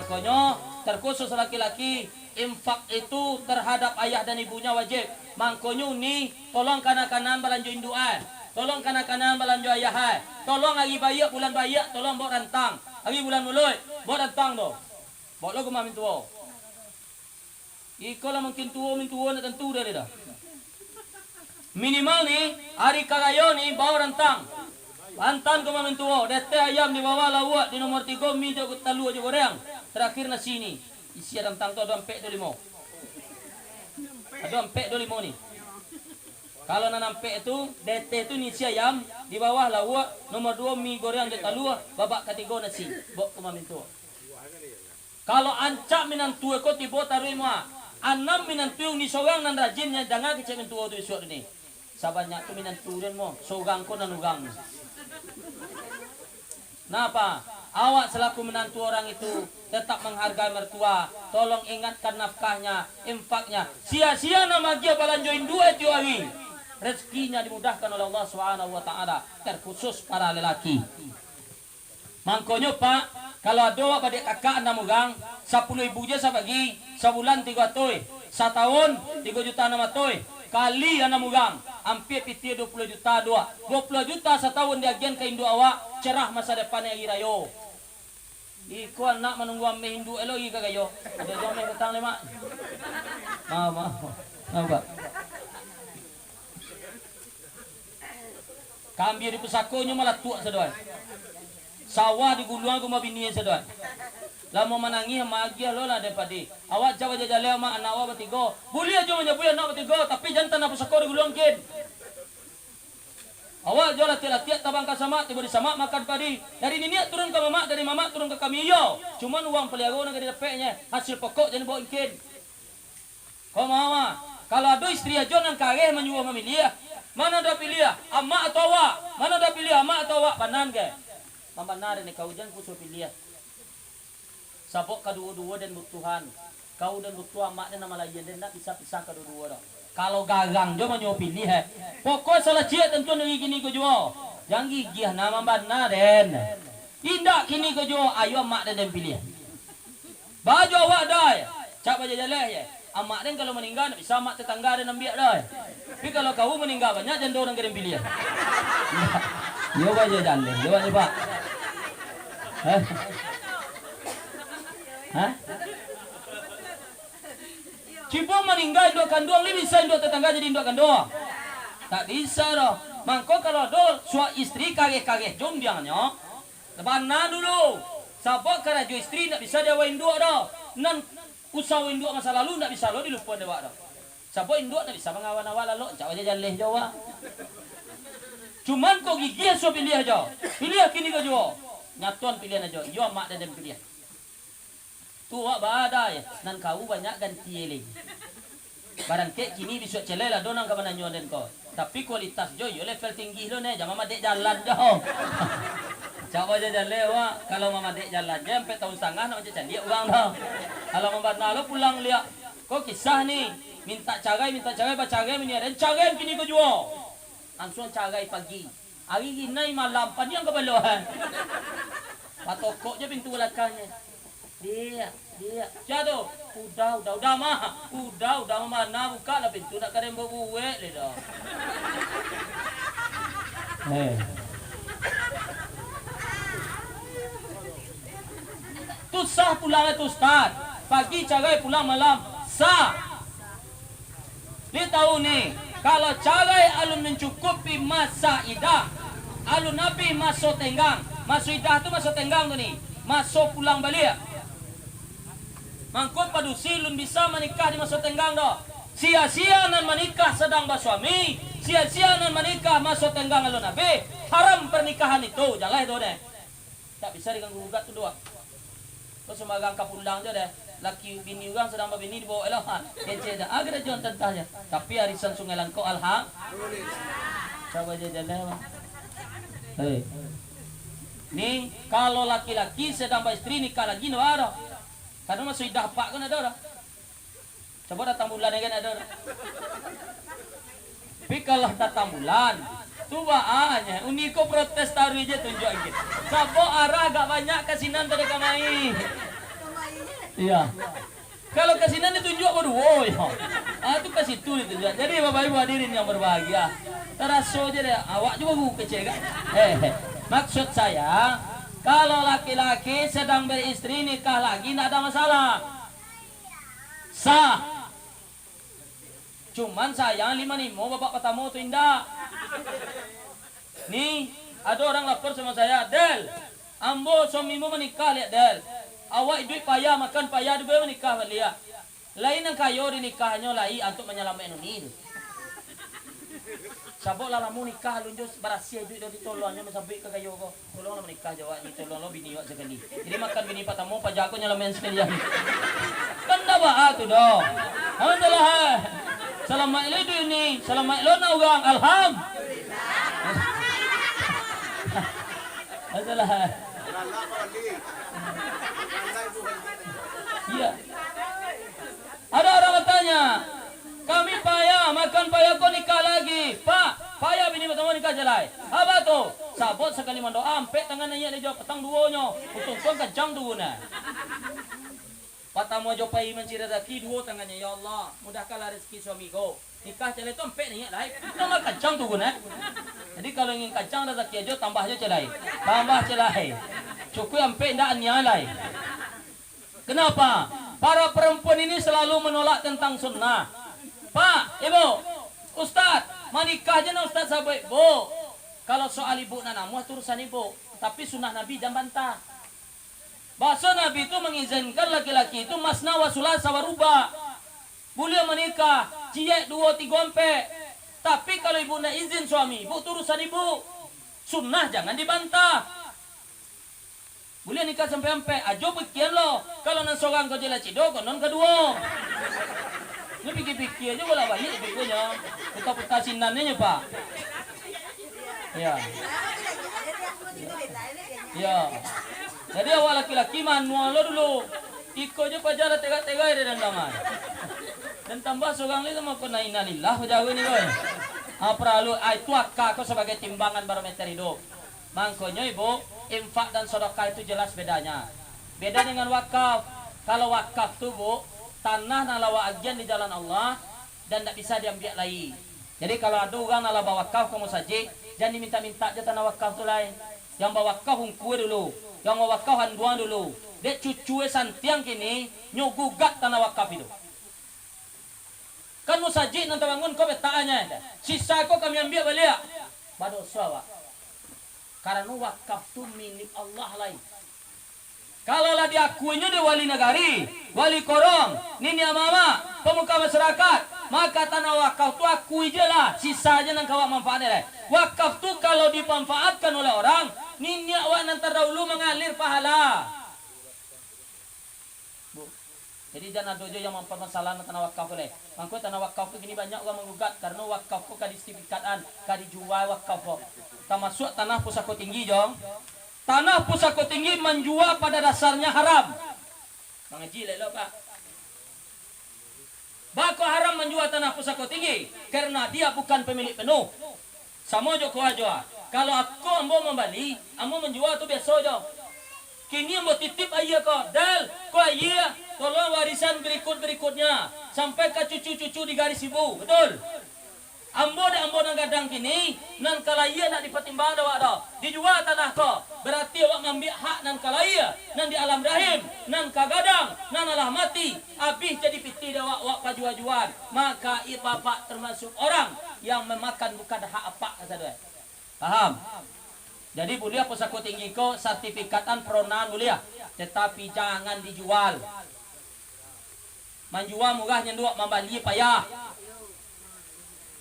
Makanya terkhusus laki-laki infak itu terhadap ayah dan ibunya wajib. Makanya ni tolong kanan-kanan balanjoin doa. Tolong kanan-kanan balanjo ayah. Tolong lagi bayak bulan bayak tolong bawa rantang. Lagi bulan mulut bawa rantang tu. Bawa lo ke mamin tua. Iko lah mungkin tua nak tentu dari dah. Minimal ni hari kagayo ni bawa rantang. Antan ke mamin tua. Dete ayam di bawah lawak di nomor 3 mi jauh talu aja goreng. Terakhir nasi ni. Isi rantang tu ada 425. Ada 425 ni. Kalau nanampe itu, DT itu nisi ayam, di bawah lawak, nomor 2 mie goreng di talua, babak ketiga nasi, bok kumamin tua. Kalau ancak minantu ko tibo taruh mua, anam minantu ni sogang nan rajinnya jangan kecek mintu tu esok ini. Sabanyak tu minantu dan mo, sogang ko nanugang. Napa? Awak selaku menantu orang itu tetap menghargai mertua. Tolong ingatkan nafkahnya, infaknya. Sia-sia nama dia balanjoin duit tu hari. Rezekinya dimudahkan oleh Allah Subhanahu wa taala, terkhusus para lelaki. Mangkonyo Pak, kalau ada awak pada kakak anda mugang 10 ibu je saya bagi, sebulan 300, setahun 3 juta 600, kali anda mugang hampir piti 20 juta dua. 20 juta setahun diagian ke Hindu awak, cerah masa depannya hari raya. Iko anak menunggu ame Hindu elo lagi kagayo. Ada jom datang lemak. Maaf. Pak. Kambing di pusakonya malah tua sedoan. Sawah di guluan aku mau bini sedoan. Lama menangi sama agia lo lah daripada. Awak jawab jajale sama anak awak bertiga. Boleh aja menyapu anak bertiga, tapi jantan nak pusako di guluan kin. Awak jual latihan tabang ke sama, tiba di sama makan padi. Dari niniak turun ke mama, dari mama turun ke kami yo. Cuman uang peliharaan nak didapatnya, hasil pokok jangan bawa kin. Kau mama, kalau ada istri aja yang kare menyuruh memilih. Mana dah pilih amak atau awak? Mana dah pilih amak atau awak? Banan ke? Mambanar ni kau jangan kusuh pilih. Sabok kedua-dua dan butuhan. Kau dan butuh amak dan nama lain dan tak bisa pisah kedua-dua dah. Kalau gagang jo menyo pilih pokok salah cie tentu nengi kini ko jo. Jangan gigih nama banar den. Indak kini ko jo ayo amak dan pilih. Baju awak dah. Cak baju jaleh ya. Amak dan kalau meninggal nak bisa amak tetangga dan ambil dah. Tapi kalau kau meninggal banyak jangan orang kirim pilih. Yo baju jaleh, yo ni Pak. Hah? Cipo meninggal dua kandung, ni bisa dua tetangga jadi dua kandung. Tak bisa doh. Mangko kalau do suami istri kage-kage jom diangnya. Lebana dulu. Sabok karena jo istri tak bisa dia wain dua doh. Nan usaha wain dua masa lalu tak bisa lo dilupakan dewa doh. Sabok induk tak bisa mengawan-awal lo. Cak aja jaleh Jawa. Cuman kau gigi so pilih aja. Pilih kini kau jo. Nyatuan pilihan aja. Yo mak dan pilih. Tua badai nan kau banyak ganti eling. Barang kek kini bisa celela donang ke mana nyonden kau. Tapi kualitas jo yo level tinggi lo ne, jangan mama dek jalan dah. Coba aja jalan wa, kalau mama dek jalan je sampai tahun setengah nak macam dia orang dah. Kalau mama nalo pulang lihat. Kau kisah ni minta cagai bacagai ni ada cagai kini kau jual. Langsung cagai pagi. Hari ini malam pagi yang kebaluan. Patokok je pintu belakangnya. Dia jatuh udah mah udah mana buka lah pintu nak karen buwe le dah. Tu sah pulang itu Ustaz. Pagi cagai pulang malam sah. Dia tahu ni kalau cagai alun mencukupi masa idah, alun nabi masuk tenggang. Masuk idah tu masuk tenggang tu ni. Masuk pulang balik. Mangkut padu silun bisa menikah di masa tenggang dah. Sia-sia nan menikah sedang bersuami, sia-sia nan menikah masa tenggang alun nabi. Haram pernikahan itu, jangan itu deh. Tak bisa diganggu gugat tu dua. Kau semagang kapulang je deh. Laki bini orang sedang berbini di bawah elah. Kece dah. Agak jual tentahnya. Tapi arisan Sungai Langkau alham. Coba je jalan. Hei. Ni kalau laki-laki sedang beristri nikah lagi no ada. Karena masih dah pak kan ada dah. Coba datang bulan kan ada dah. Tapi kalau datang bulan, tu baannya. Uniko protes taruh je tunjuk lagi. Sabo arah agak banyak kasinan tadi kamai. Iya. Kalau kasinan ditunjuk berdua ya. Itu ke situ ditunjuk. Jadi Bapak Ibu hadirin yang berbahagia. Teraso aja deh. Awak juga bu kecil kan? Maksud saya, kalau laki-laki sedang beristri nikah lagi tidak ada masalah. Sah. Cuman sayang 5 bapak patamu itu indah. Nih, ada orang lapor sama saya, Del, ambo suamimu menikah lihat Del. Awak duit payah makan payah dia menikah lihat. Lain yang kayo di nikahnya lai untuk menyelamatkan ini. Sabok lah lamu nikah lunjus berasia duit dari tolongnya sampai ke kayo ko. Tolong lah menikah jawab ni tolong lo bini wak sekali. Jadi makan bini patamu pajak aku nyelamatkan sekalian. Kan dah bah tu dah. Alhamdulillah. Selamat lo ini, selamat lo na ugang alhamdulillah. Alhamdulillah. Iya. Ada orang bertanya, kami payah makan payah kau nikah lagi, Pak. Payah bini bertemu nikah jelai. Apa tu? Sabot sekali mendoa, ampe tangan nanya dia jawab petang duonya. Untung tuan kencang tu na. Patamu jopai mencari rezeki dua tangannya ya Allah, mudahkanlah rezeki suamiku. Nikah jelai tu ampe nanya lai. Nama kencang tu na. Jadi kalau ingin kencang rezeki aja tambah aja jelai. Tambah jelai. Cukup ampe ndak nyalai. Kenapa? Para perempuan ini selalu menolak tentang sunnah. Pak, Ibu, Ustaz, menikah aja na Ustaz sahabat Bu. Kalau soal ibu nanamu itu urusan ibu. Tapi sunnah Nabi jangan bantah. Bahasa Nabi itu mengizinkan laki-laki itu masna wa sulasa wa ruba. Boleh menikah, ciek 2-3 ampe. Tapi kalau ibu nak izin suami, ibu itu urusan ibu. Sunnah jangan dibantah. Boleh nikah sampai ampe, ajo pikiran lo. Kalau nan seorang kau jelas cido, kau non kedua. Ini pikir-pikir aja bola balik pikirnya. Putar-putar sinannya Pak. Ya. Ya. Jadi awak laki-laki manual lo dulu. Ikut aja pajar tega-tega dia dandangan. Dan tambah seorang ni sama kena innalillah jauh ni boy. Perlu itu akak kau sebagai timbangan barometer hidup. Makanya ibu, infak dan sedekah itu jelas bedanya. Beda dengan wakaf. Kalau wakaf tu bu, tanah nalawa agian di jalan Allah dan tidak bisa diambil lagi. Jadi kalau ada orang nalawa wakaf kamu saja, jangan diminta-minta aja tanah wakaf tu lain. Yang bawa wakaf hungkue dulu, yang bawa wakaf handuan dulu. Dek cucu santiang kini nyogugat tanah wakaf itu. Kan musajid nanti bangun kau betaannya, sisa kau kami ambil balik. Badosa Pak. Karena wakaf itu milik Allah lain. Kalaulah diakuinya di wali negari, wali korong, nini mama, pemuka masyarakat, maka tanah wakaf itu akui je lah, sisanya nang kawak manfaatnya lah. Wakaf itu kalau dimanfaatkan oleh orang, nini awak nanti dahulu mengalir pahala. Bu, jadi jangan ada yang mempermasalahkan tanah wakaf oleh. Mangko tanah wakaf itu gini banyak orang menggugat karena wakaf itu kadi sertifikatan, kadi jual wakaf itu. Termasuk tanah pusako tinggi jong. Tanah pusako tinggi menjual pada dasarnya haram. Mengaji lelo Pak. Bako haram menjual tanah pusako tinggi karena dia bukan pemilik penuh. Sama jo ko aja. Kalau aku ambo membali, ambo menjual tu biasa jo. Kini ambo titip ayah ko, Del, ko ayah tolong warisan berikutnya sampai ke cucu-cucu di garis ibu. Betul? Ambo nang gadang kini nan kalaya nak dipertimbang awak dah. Dijual tanah ko. Berarti awak ngambil hak nan kalaya, nan di alam rahim, nan kagadang, nan alah mati. Habis jadi piti awak awak pajuan-juan. Maka bapak termasuk orang yang memakan bukan hak apa kata dia. Paham? Jadi boleh pusako tinggi ko sertifikatan peronan boleh, tetapi jangan dijual. Menjual murah nyenduk membali payah.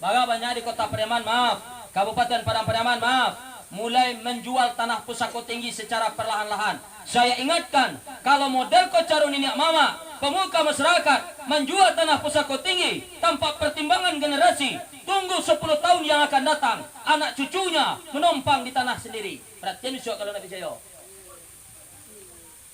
Baga banyak di kota Pariaman, maaf, Kabupaten Padang Pariaman, maaf, mulai menjual tanah pusako tinggi secara perlahan-lahan. Saya ingatkan, kalau model kocarun ini mama, pemuka masyarakat menjual tanah pusako tinggi tanpa pertimbangan generasi, tunggu 10 tahun yang akan datang, anak cucunya menumpang di tanah sendiri. Perhatian besok kalau nak percaya.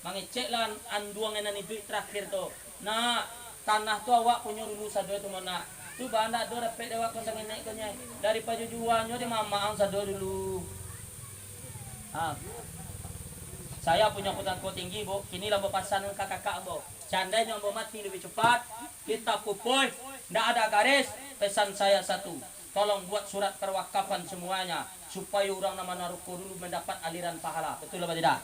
Mengeceklah anduangan ini duit terakhir tu. Nah, tanah tu awak punya dulu sadar tu mana. Tu banda do repet awak kau sangat naik konya dari pajujuannya di mamaang sado dulu. Saya punya pusako tinggi bu, kini lah berpasan kakak-kakak bu. Seandainya mau mati lebih cepat, kita pupui, tidak ada garis. Pesan saya satu, tolong buat surat perwakafan semuanya, supaya orang nama naruko dulu mendapat aliran pahala. Betul apa tidak?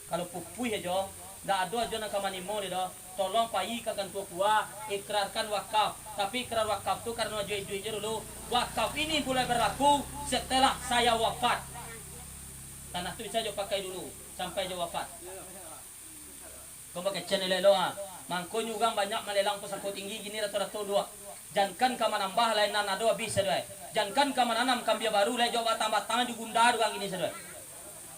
Kalau pupui aja, tidak ada aja nak kamanimo ni dah. Tolong payi kakan tua ikrarkan wakaf. Tapi ikrar wakaf tu karena jual-jualnya dulu. Wakaf ini mulai berlaku setelah saya wafat. Tanah tu bisa jo pakai dulu sampai jo wafat. Kau pakai channel lo ha. Mangko nyugang banyak malelang pesako tinggi gini rata-rata dua. Jangan ka manambah lain nana doa bisa doa. Jangan ka mananam kambia baru lain jo tambah tangan digunda dugang gini sedoi.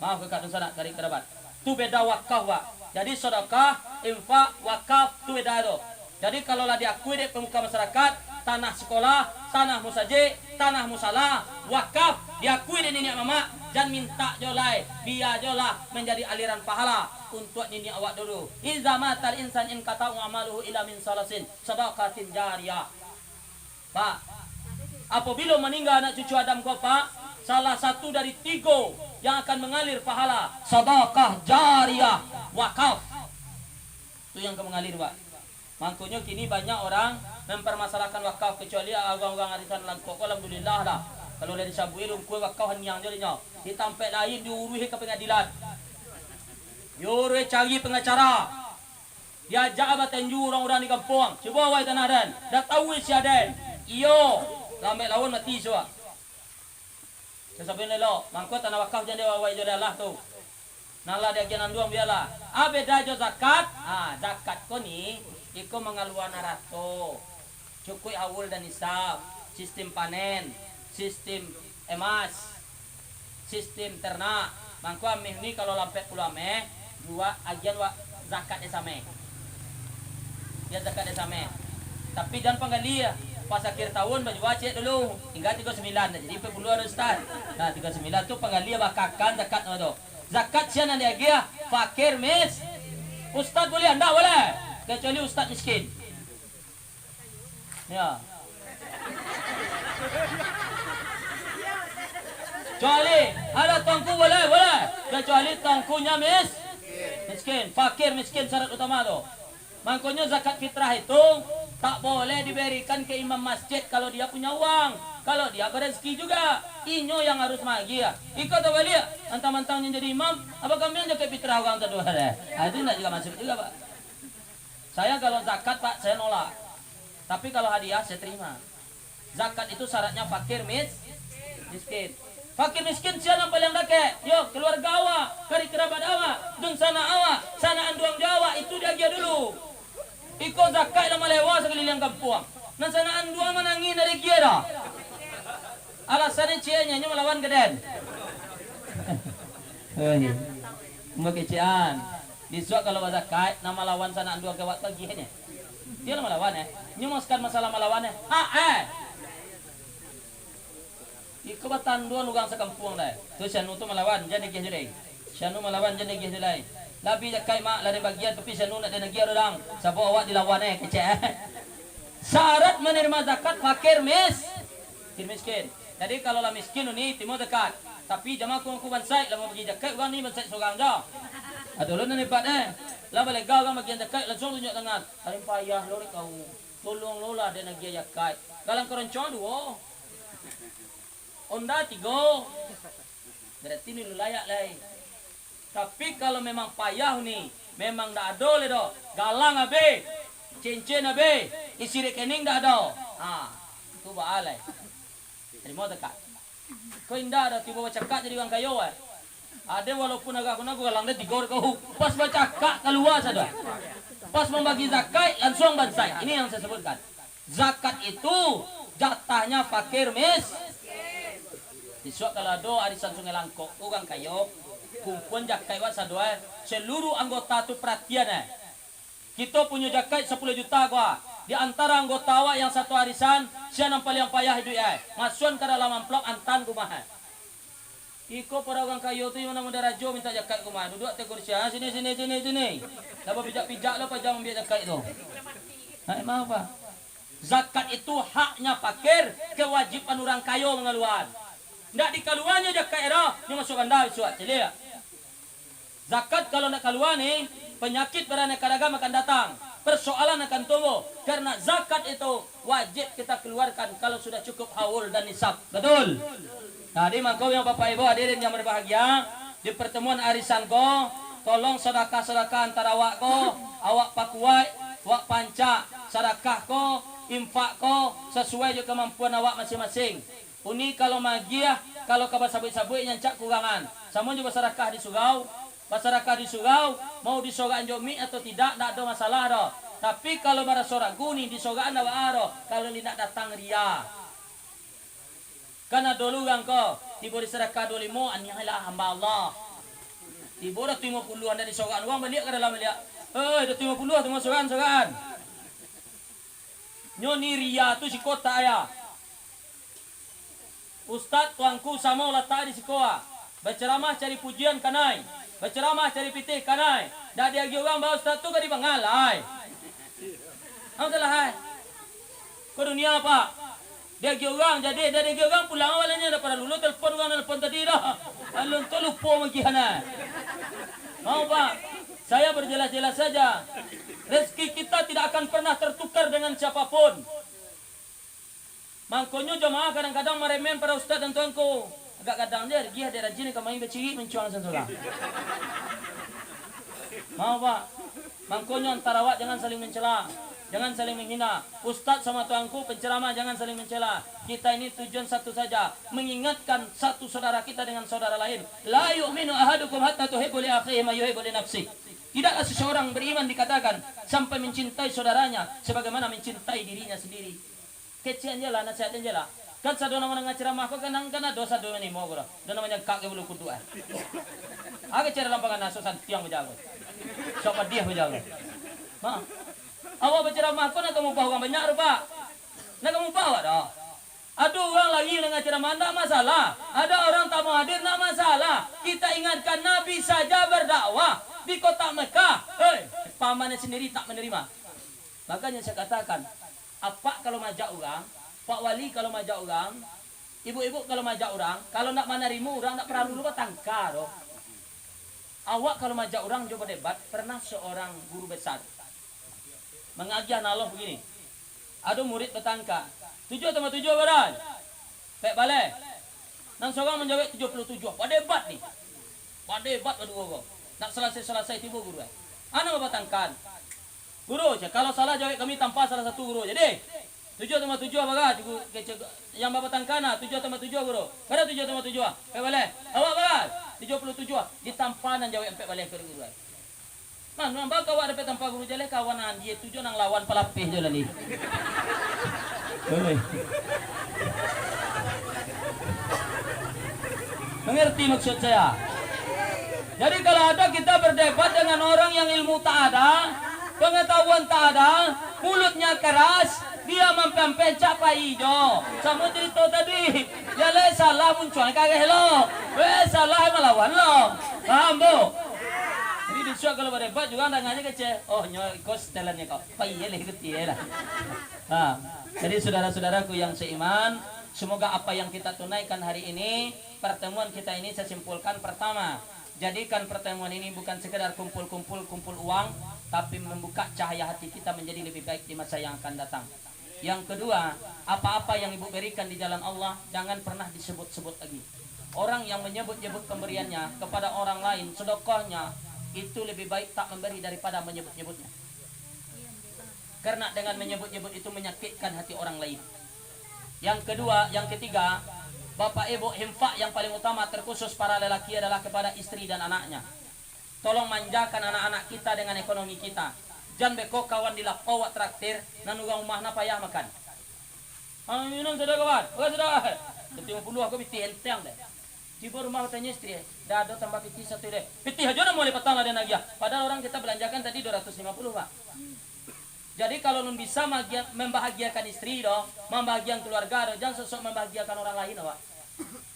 Maaf ke kadang sana dari kerabat. Tu beda wakaf wa. Jadi sedekah, infak, wakaf tu beda do. Jadi kalau lah diakui di pemuka masyarakat, tanah sekolah, tanah musajid, tanah musala, wakaf diakui di nenek mama, jangan minta jolai, biar jolah menjadi aliran pahala untuk nenek awak dulu. Iza matal insan in kata amaluhu ila min salasin sadaqatin jariyah. Pak, apabila meninggal anak cucu Adam kau Pak, salah satu dari 3 yang akan mengalir pahala sedekah jariyah, wakaf. Itu yang akan mengalir Pak. Makanya kini banyak orang mempermasalahkan wakaf kecuali orang-orang arisan langkok. Alhamdulillah dah. Kalau dari sabui rumkui wakaf hanyang jadinya. Ditampak lain diuruhi ke pengadilan. Diuruhi cari pengacara. Diajak abah tenju orang-orang di kampung. Coba awak tanah dan. Dah tahu si aden. Iyo. Lambat lawan mati semua. Sesabihin lelo. Mangkot tanah wakaf jadi awak jodoh tu. Nala dia gianan duang biarlah. Beda jo zakat. Zakat ko ni. Iko mengaluan narato, cukui awul dan nisab, sistem panen, sistem emas, sistem ternak. Mangko ameh ni kalau lampet puluh ameh, 2 agian wa zakat esame. Dia zakat esame. Tapi jangan panggalia. Pas akhir tahun baju wajib dulu, tinggal 39 jadi pebuluan ustaz. Nah 39 tu panggalia bakakan zakat tu. Zakat siapa dia dia fakir mis. Ustaz boleh anda boleh. Kecuali ustaz miskin. Ya. Kecuali ada tongku boleh. Kecuali tongkunya miskin. Fakir miskin syarat utama tu. Makanya zakat fitrah itu tak boleh diberikan ke imam masjid kalau dia punya uang. Kalau dia berezeki juga, inyo yang harus magi ya. Ikut apa dia? Antang-antangnya jadi imam, apa kami yang zakat fitrah orang kedua deh. Itu tidak juga masuk juga Pak. Saya kalau zakat Pak, saya nolak. Tapi kalau hadiah saya terima. Zakat itu syaratnya fakir miskin. Fakir miskin siapa yang paling dake? Yo keluarga awak, kari kerabat awak, dun sana awak, sana anduang Jawa itu dia dulu. Iko zakat lama lewa sekeliling kampung. Nan sana anduang manangin dari kia dah. Alasannya cianya melawan geden. Mau kecian. Disuak kalau zakat nama lawan sana dua gawat lagi nya. Dia nama lawan nyemaskan masalah malawannya. Iko batan dua nugang sekampung dah. Tu syanu tu melawan jadi gih jurei. Syanu melawan jadi gih jurei. Labi zakat mak lari bagian tapi syanu nak ada giar orang. Sabo awak dilawan kecek. Syarat menerima zakat fakir miskin. Jadi kalau lah miskin ni timo zakat. Tapi jamaah ku bansai lama bagi zakat orang ni bansai seorang dah. Adulun na nipat lah balik gagang bagian zakat langsung tunjuk tangan. Alim payah lo kau. Tolong lola dia nak giya zakat. Galang keroncong dua. Onda 3. Berarti ni lu layak lai. Tapi kalau memang payah ni, memang dah ada le do. Galang abe, cincin abe, isi rekening dah ada. Tu baalai. Terima zakat. Kau indah dah tiba baca zakat jadi orang kaya Ada walaupun agak kuna galang dia digor kau. Pas baca zakat keluar saja. Pas membagi zakat langsung bansai. Ini yang saya sebutkan. Zakat itu jatahnya fakir Disuak kalau ada arisan Sungai Langkok, orang kayo, kumpulan zakat wat sadua, seluruh anggota tu perhatian Kita punya zakat 10 juta gua. Di antara anggota awak yang satu arisan, siapa yang paling payah hidup Masukan ke dalam amplop antan kumaha. Iko para orang kayo tu yang nama darajo minta zakat kumaha. Duduk tegur siapa? Sini. Dapat pijak lo pajang ambil zakat itu. Maaf apa? Zakat itu haknya fakir, kewajiban orang kayo mengeluarkan. Ndak dikaluannya zakat era, ni masuk anda suat celia. Zakat kalau nak kaluan ni, penyakit beraneka ragam akan datang, persoalan akan tumbuh. Karena zakat itu wajib kita keluarkan kalau sudah cukup haul dan nisab. Betul? Nah, di mangkau yang Bapak Ibu hadirin yang berbahagia, di pertemuan arisan ko, tolong sedekah-sedekah antara awak ko, awak pakuai, awak panca, sedekah ko, infak ko sesuai juga kemampuan awak masing-masing. Uni kalau magiah, kalau kabar sabui-sabui yang cak kurangan. Sama juga sedekah di surau. Masyarakat di surau mau disogaan jomi atau tidak ada masalah dah. Tapi kalau pada sorak guni disogaan dah aro kalau tidak datang ria. Karena dulu kan kau tiba di sedekah 25 anilah hamba Allah. Tiba dah 50 anda disogaan uang balik ke dalam dia. Dah 50 tengok sogaan. Nyoni ria tu si kota ayah. Ustaz tuanku sama letak di sekolah. Berceramah cari pujian kanai. Berceramah cari pitih kanai. Dah dia orang bawa ustaz tu ke di Bangalai. Apa salah hai? Ke dunia apa? Dia orang jadi dia orang pulang awalnya dah pada lulu telepon tadi dah. Alun tu lupa magi hana. Mau Pak? Saya berjelas-jelas saja. Rezeki kita tidak akan pernah tertukar dengan siapapun. Mangkonyo jemaah kadang-kadang meremen para ustaz dan tuanku. Agak kadang dia rajin kemai berciri mencuang sentulah. Mau Pak? Mangkonyo antara awak jangan saling mencela. Jangan saling menghina. Ustaz sama tuanku penceramah jangan saling mencela. Kita ini tujuan satu saja, mengingatkan satu saudara kita dengan saudara lain. La yu'minu ahadukum hatta tuhibbu li akhihi ma yuhibbu li nafsihi. Tidaklah seseorang beriman dikatakan sampai mencintai saudaranya sebagaimana mencintai dirinya sendiri. Kecian je lah, nasihatin je lah. Kan sadu nama dengan ceramah aku kan dosa dua ini mau gua. Dan namanya kak ke bulu kudu. Aga cara lampangan nasusan tiang berjalan. Siapa dia berjalan? Ma. Awak berceramah aku nak kamu bawa banyak rupa. Nak kamu bawa dah. Ada orang lagi dengan ceramah tak masalah. Ada orang tak mau hadir tak masalah. Kita ingatkan Nabi saja berdakwah di kota Mekah. Pamannya sendiri tak menerima. Makanya saya katakan, apa kalau majak orang, Pak Wali kalau majak orang, ibu-ibu kalau majak orang, kalau nak menerima orang nak pernah dulu tangkar. Awak kalau majak orang coba debat, pernah seorang guru besar mengajar Allah begini. Ada murid bertangka. 7,7 badan. Pek balik. Nang seorang menjawab 77. Pak debat ni. Pak debat berdua. Nak selesai tiba guru. Ana bertangkan. Guru je kalau salah jawab kami tanpa salah satu guru. Jadi 7,7 bagat yang bapak tangkana 7,7 guru. Pada 7,7. Pek balik. Awak bagat 77. Ditampanan jawab pek balik ke guru. Man, nampak awak dapat tanpa guru jelek kawanan dia tujuh nang lawan pelapih je lah ni. Mengerti maksud saya? Jadi kalau ada kita berdebat dengan orang yang ilmu tak ada, pengetahuan tak ada, mulutnya keras, dia mampu capai hijau. Sama cerita tadi, dia le salah muncul kagak lo, salah melawan lo, paham bu? Jadi disuruh kalau berdebat juga anda ngaji kece. Oh nyoy kos telannya kau. Payah leh ketiye lah. Nah, jadi saudara-saudaraku yang seiman, semoga apa yang kita tunaikan hari ini, pertemuan kita ini saya simpulkan pertama, jadikan pertemuan ini bukan sekedar kumpul uang, tapi membuka cahaya hati kita menjadi lebih baik di masa yang akan datang. Yang kedua, apa-apa yang ibu berikan di jalan Allah jangan pernah disebut-sebut lagi. Orang yang menyebut-nyebut pemberiannya kepada orang lain, sedekahnya, itu lebih baik tak memberi daripada menyebut-nyebutnya. Karena dengan menyebut-nyebut itu menyakitkan hati orang lain. Yang kedua, yang ketiga, Bapak Ibu, infak yang paling utama terkhusus para lelaki adalah kepada istri dan anaknya. Tolong manjakan anak-anak kita dengan ekonomi kita. Jangan beko kawan dilapau traktir nanugang rumah na payah makan. Minum sudah kawan. Oh sudah. 50 aku biti enteng deh. Tiba rumah katanya istri, dah ada tambah piti satu deh. Piti aja nak mulai petang ada lagi. Padahal orang kita belanjakan tadi 250 Pak. Jadi kalau belum bisa membahagiakan istri dong, membahagiakan keluarga dong, jangan sosok membahagiakan orang lain Pak.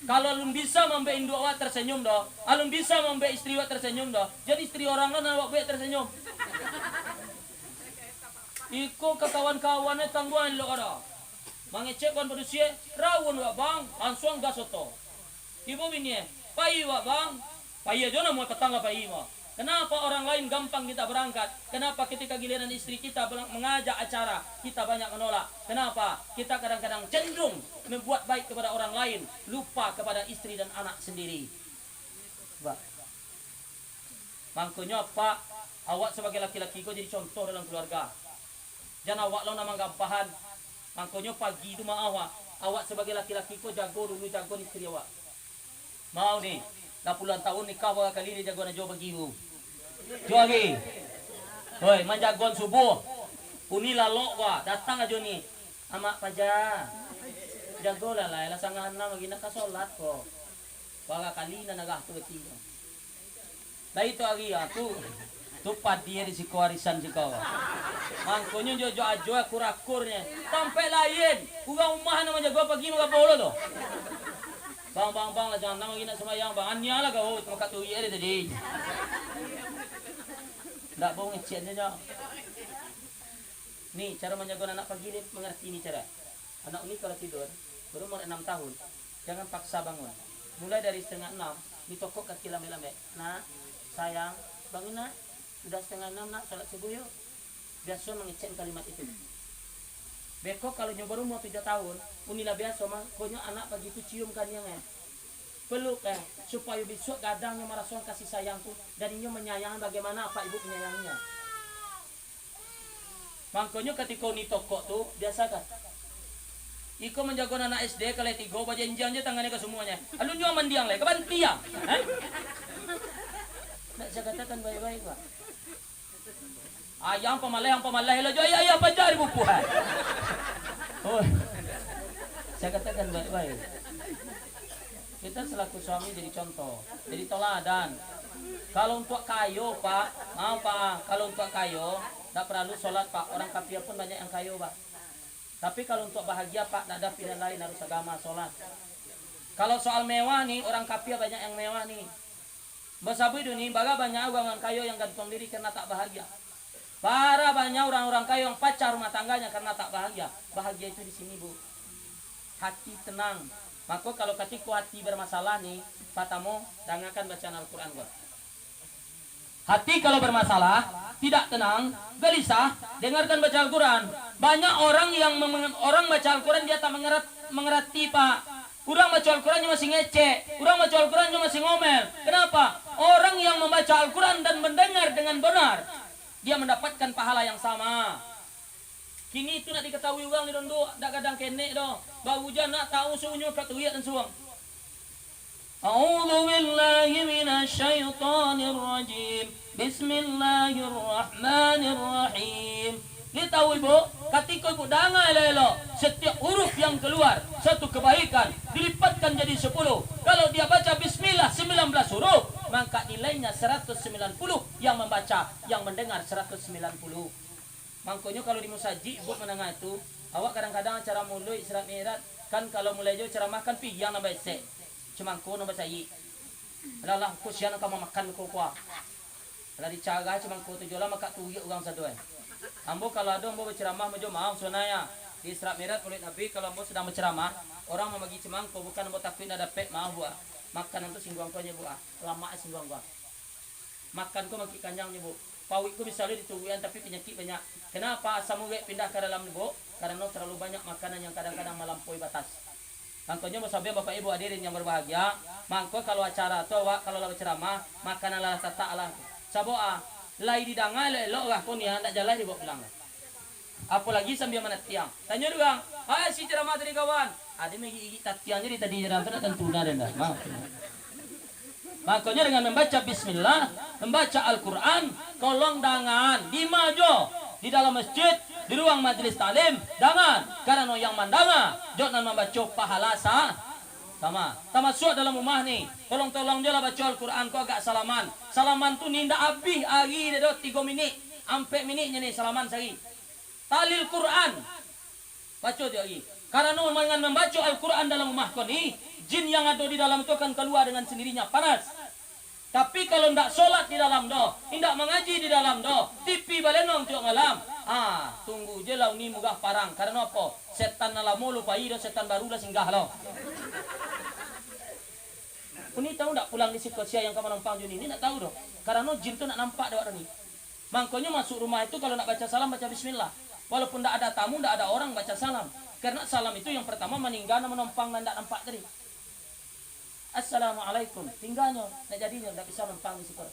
Kalau belum bisa membuat induk awak tersenyum dong, belum bisa membuat istri awak tersenyum dong. Jadi istri orang lain awak buat tersenyum. Iko ke kawan-kawannya tangguhan lo ada. Mengecek kan manusia, rawon wak bang, langsung gas oto. Ibu bini, pai wak bang, pai aja nak mau tetangga pai mah. Kenapa orang lain gampang kita berangkat? Kenapa ketika giliran istri kita mengajak acara, kita banyak menolak? Kenapa? Kita kadang-kadang cenderung membuat baik kepada orang lain, lupa kepada istri dan anak sendiri. Pak. Makanya Pak, awak sebagai laki-laki kau jadi contoh dalam keluarga. Jangan awak lo nama gampahan. Makanya pagi itu awak sebagai laki-laki kau jago istri awak. Mau nih, dah puluhan tahun nikah berapa kali dia jago na jauh bagi Jual lagi. Hoi, manjagon subuh. Uni lalok wa, datang aja ni. Amak paja. Jago lah lah, lasangan na magina ka salat ko. Baga kali na nagahto ti. Lah itu lagi aku. Tupat dia di si warisan si kau. Mangkonyo jojo ajo kurakurnya. Sampai lain. Uga umah na manjago pagi mga bolo do. Bang lah jangan nama gina semayang bang. Anya lah kau makatui ada tadi. Tak bohong ngecen aja. Nih cara menjaga anak pagi ni mengerti ni cara. Anak ni kalau tidur berumur 6 tahun, jangan paksa bangun. Mulai dari setengah 6, ditokok kaki lame-lame. Nak, sayang, bangun nak. Sudah setengah 6 nak salat subuh yuk. Biasa mengecen kalimat itu. Beko kalau nyoba umur 7 tahun, unilah biasa makanya anak pagi itu ciumkan yang peluk supaya besok gadangnya merasakan kasih sayangku dan ini menyayang bagaimana apa ibu menyayanginya. Makanya ketika ni tokok tu biasa kan. Iko menjaga anak SD kalau 3 bajenjannya tangannya ke semuanya. Alun nyo mandiang le, kapan tiang? Tak saya katakan baik-baik Pak. Ayang pemalai lah jo ayah apa jari buku Oh. Saya katakan baik-baik. Kita selaku suami jadi contoh, jadi teladan. Kalau untuk kayo Pak, kalau untuk kayo, tak perlu sholat Pak. Orang kafir pun banyak yang kayo Pak. Tapi kalau untuk bahagia Pak, tak ada pilihan lain harus agama sholat. Kalau soal mewah nih, orang kafir banyak yang mewah nih. Basabu itu nih, baga banyak orang kayo yang gantung diri karena tak bahagia. Para banyak orang-orang kayo yang pacar rumah tangganya karena tak bahagia. Bahagia itu di sini Bu. Hati tenang. Maka kalau ketika hati bermasalah nih, patamu dengarkan bacaan Al-Quran gua. Hati kalau bermasalah, tidak tenang, gelisah, dengarkan baca Al-Quran. Banyak orang yang orang baca Al-Quran dia tak mengerti Pak. Orang baca Al-Quran masih ngecek, orang baca Al-Quran masih ngomel. Kenapa? Orang yang membaca Al-Quran dan mendengar dengan benar, dia mendapatkan pahala yang sama. Kini itu nak diketahui orang ni dondo, dak kadang kenek doh. Baru hujan nak tahu suhunya kat tuyat dan suang. A'udzu billahi minasy syaithanir rajim. Bismillahirrahmanirrahim. Dia tahu Ibu, ketika Ibu dengar elok, setiap huruf yang keluar satu kebaikan dilipatkan jadi 10. Kalau dia baca bismillah 19 huruf, maka nilainya 190, yang membaca, yang mendengar 190. Makanya kalau di musaji Ibu menengah itu, awak kadang-kadang acara mulai Isra Mi'raj kan kalau mulai jauh ceramah kan pi yang nambah se. Cuma ko nambah sayi. Alah ko sian kamu makan ko kuah. Alah dicaga cuma ko tu jola maka tu orang satu Ambo kalau ada ambo berceramah mejo maaf sonaya. Di Isra Mi'raj oleh Nabi kalau ambo sedang berceramah, orang membagi cemang ko bukan ambo takut ada pek maaf Bu. Makan untuk singguang ko nya Bu. Lama singguang ko. Makan ko maki kanjang nya Bu. Pawik ko misalnya dituwian tapi penyakit banyak. Kenapa asam urat pindah ke dalam Bu? Karena terlalu banyak makanan yang kadang-kadang melampaui batas. Makanya masabe Bapak Ibu hadirin yang berbahagia, mangko kalau acara atau kalau berceramah, makananlah tata saboa. Lai didangai elok lah pun ya ndak jalan dibawa pulang. Apalagi sambil menetiang. Tanya orang, "Hai si ceramah tadi kawan." Ada megi tatiangnya di tadi ceramah tu tentunya dan dah. Maaf. Makanya dengan membaca bismillah, membaca Al-Quran, tolong dangan di majo, di dalam masjid, di ruang majelis talim, dangan, karena yang mandanga, jangan membaca pahala sama. Termasuk dalam rumah nih, tolong je lah baca Al-Quran, kau agak salaman. Salaman tu ninda habis hari dia 3 minit, 4 minitnya nih salaman sehari. Talil Quran, baca dia lagi. Karena dengan membaca Al-Quran dalam rumah kau ni, jin yang ada di dalam itu akan keluar dengan sendirinya panas. Tapi kalau ndak solat di dalam doh, ndak mengaji di dalam doh, tipi balenong tiok ngalam. Tunggu je lah ni mugah parang. Karena apa? Setan nala mulu pai do setan baru dah singgah lo. Uni tahu ndak pulang di Sikosia yang kamu nampang Juni ini ndak tahu dong. Karena jin tuh nak nampak dewak ni. Makanya masuk rumah itu kalau nak baca salam baca bismillah. Walaupun ndak ada tamu, ndak ada orang baca salam. Karena salam itu yang pertama meninggal menumpang dan ndak nampak tadi. Assalamualaikum, tinggalnya, ndak jadinya ndak bisa numpang di situ.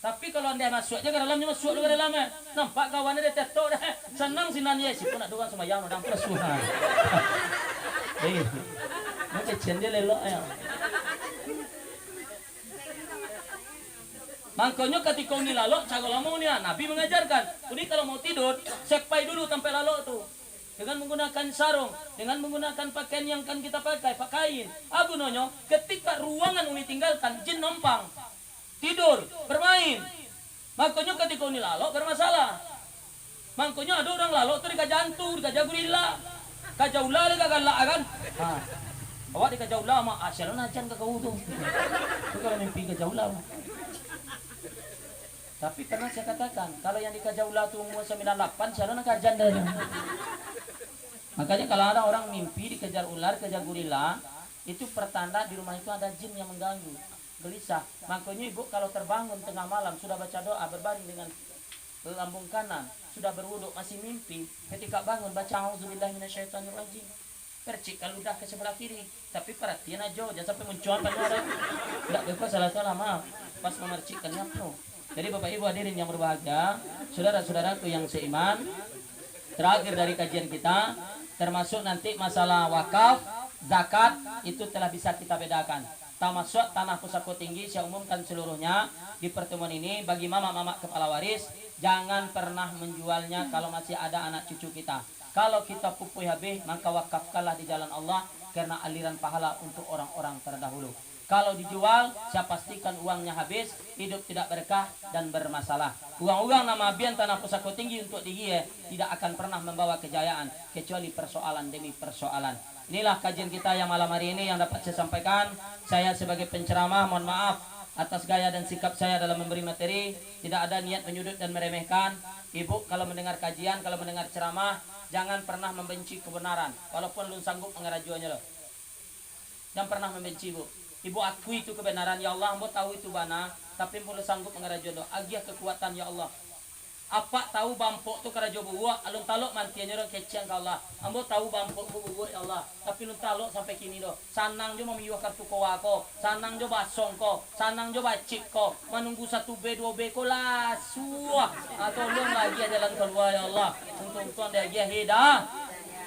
Tapi kalau anda masuk aja ke dalamnya, masuk ke dalamnya, nampak kawannya dia tetok dah. Senang sinan Yesus pun nak doang sama yang orang persuhan. Macam cendel elok ya. Makanya ketika ini lalok, cago lama ni Nabi mengajarkan, ini kalau mau tidur, sekpai dulu sampai lalok tu. Dengan menggunakan sarung, dengan menggunakan pakaian yang kan kita pakai, pakaiin. Aku nonyo, ketika ruangan ini tinggalkan, jin numpang. Tidur, bermain. Makanya ketika ini lalok bermasalah. Makanya ada orang lalok tu dika jantur, dika jagurila, kajaula dika galak kan. Awak dika jaula mah asyalon ajan ke kau tu. Tu kalau mimpi ke jaula. Tapi pernah saya katakan, kalau yang dika jaula tu umur 98, asyalon ajan dah. Makanya kalau ada orang mimpi dikejar ular, kejar gurila, itu pertanda di rumah itu ada jin yang mengganggu. Gelisah. Makanya ibu kalau terbangun tengah malam sudah baca doa berbaring dengan lambung kanan, sudah berwuduk masih mimpi, ketika bangun baca auzubillahi minasyaitonirrajim. Percik kalau udah ke sebelah kiri, tapi perhatian aja jangan sampai munculan pada orang. Enggak bebas salah-salah maaf pas memercikkannya penuh. Jadi Bapak Ibu hadirin yang berbahagia, saudara-saudaraku yang seiman, terakhir dari kajian kita termasuk nanti masalah wakaf, zakat itu telah bisa kita bedakan. Termasuk tanah pusako tinggi saya umumkan seluruhnya di pertemuan ini bagi mama-mama kepala waris jangan pernah menjualnya kalau masih ada anak cucu kita. Kalau kita pupui habis maka wakafkanlah di jalan Allah karena aliran pahala untuk orang-orang terdahulu. Kalau dijual saya pastikan uangnya habis, hidup tidak berkah dan bermasalah. Uang-uang nama bian tanah pusako tinggi untuk digie tidak akan pernah membawa kejayaan kecuali persoalan demi persoalan. Inilah kajian kita yang malam hari ini yang dapat saya sampaikan. Saya sebagai penceramah mohon maaf atas gaya dan sikap saya dalam memberi materi. Tidak ada niat menyudut dan meremehkan. Ibu kalau mendengar kajian, kalau mendengar ceramah, jangan pernah membenci kebenaran. Walaupun lu sanggup mengerajuannya loh. Jangan pernah membenci ibu. Ibu akui itu kebenaran ya Allah, ambo tahu itu bana, tapi boleh sanggup mengerajuan doa. Agiah kekuatan ya Allah. Apa tahu bampok tu kerajo buwa, alun talok mantiannya orang kecian ke Allah. Ambo tahu bampok tu buwa ya Allah, tapi alun talok sampai kini do. Sanang jo memiyuh kartu kowa ko, sanang jo basong ko, sanang jo bacik ko, menunggu 1B 2B ko lah, suah. Tolong lagi jalan keluar ya Allah. Untung tuan dia agiah hida.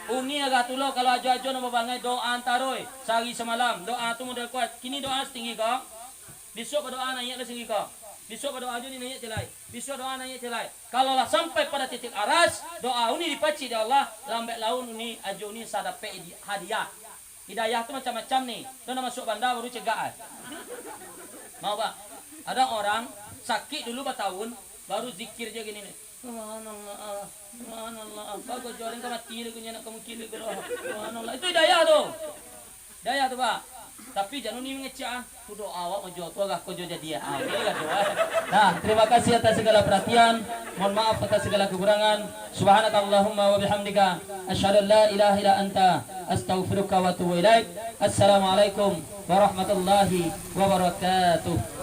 Uni agak tulo kalau ajo-ajo nama bangai doa antaroi sehari semalam doa tu model kuat. Kini doa setinggi kau, besok berdoa naik ke tinggi kau. Besok berdoa aja ni naik celai. Besok doa naik celai. Kalau lah sampai pada titik aras, doa ini dipaci di Allah, lambat laun ini ajo ini sadape hadiah. Hidayah tu macam-macam nih. Dan masuk bandar baru cegaan. Mau pak? Ada orang sakit dulu bertahun, baru zikir je gini nih. Subhanallah, subhanallah. Kau jualin ke mati aku nak kamu kiri ke doa. Subhanallah. Itu hidayah tu. Hidayah tu pak. Tapi jangan ni mengecek tu doa awak mau jual tu agak kau jual jadi doa. Nah, terima kasih atas segala perhatian. Mohon maaf atas segala kekurangan. Subhanakallahumma wa bihamdika asyhadu an la ilaha illa anta astaghfiruka wa atubu ilaik. Assalamualaikum warahmatullahi wabarakatuh.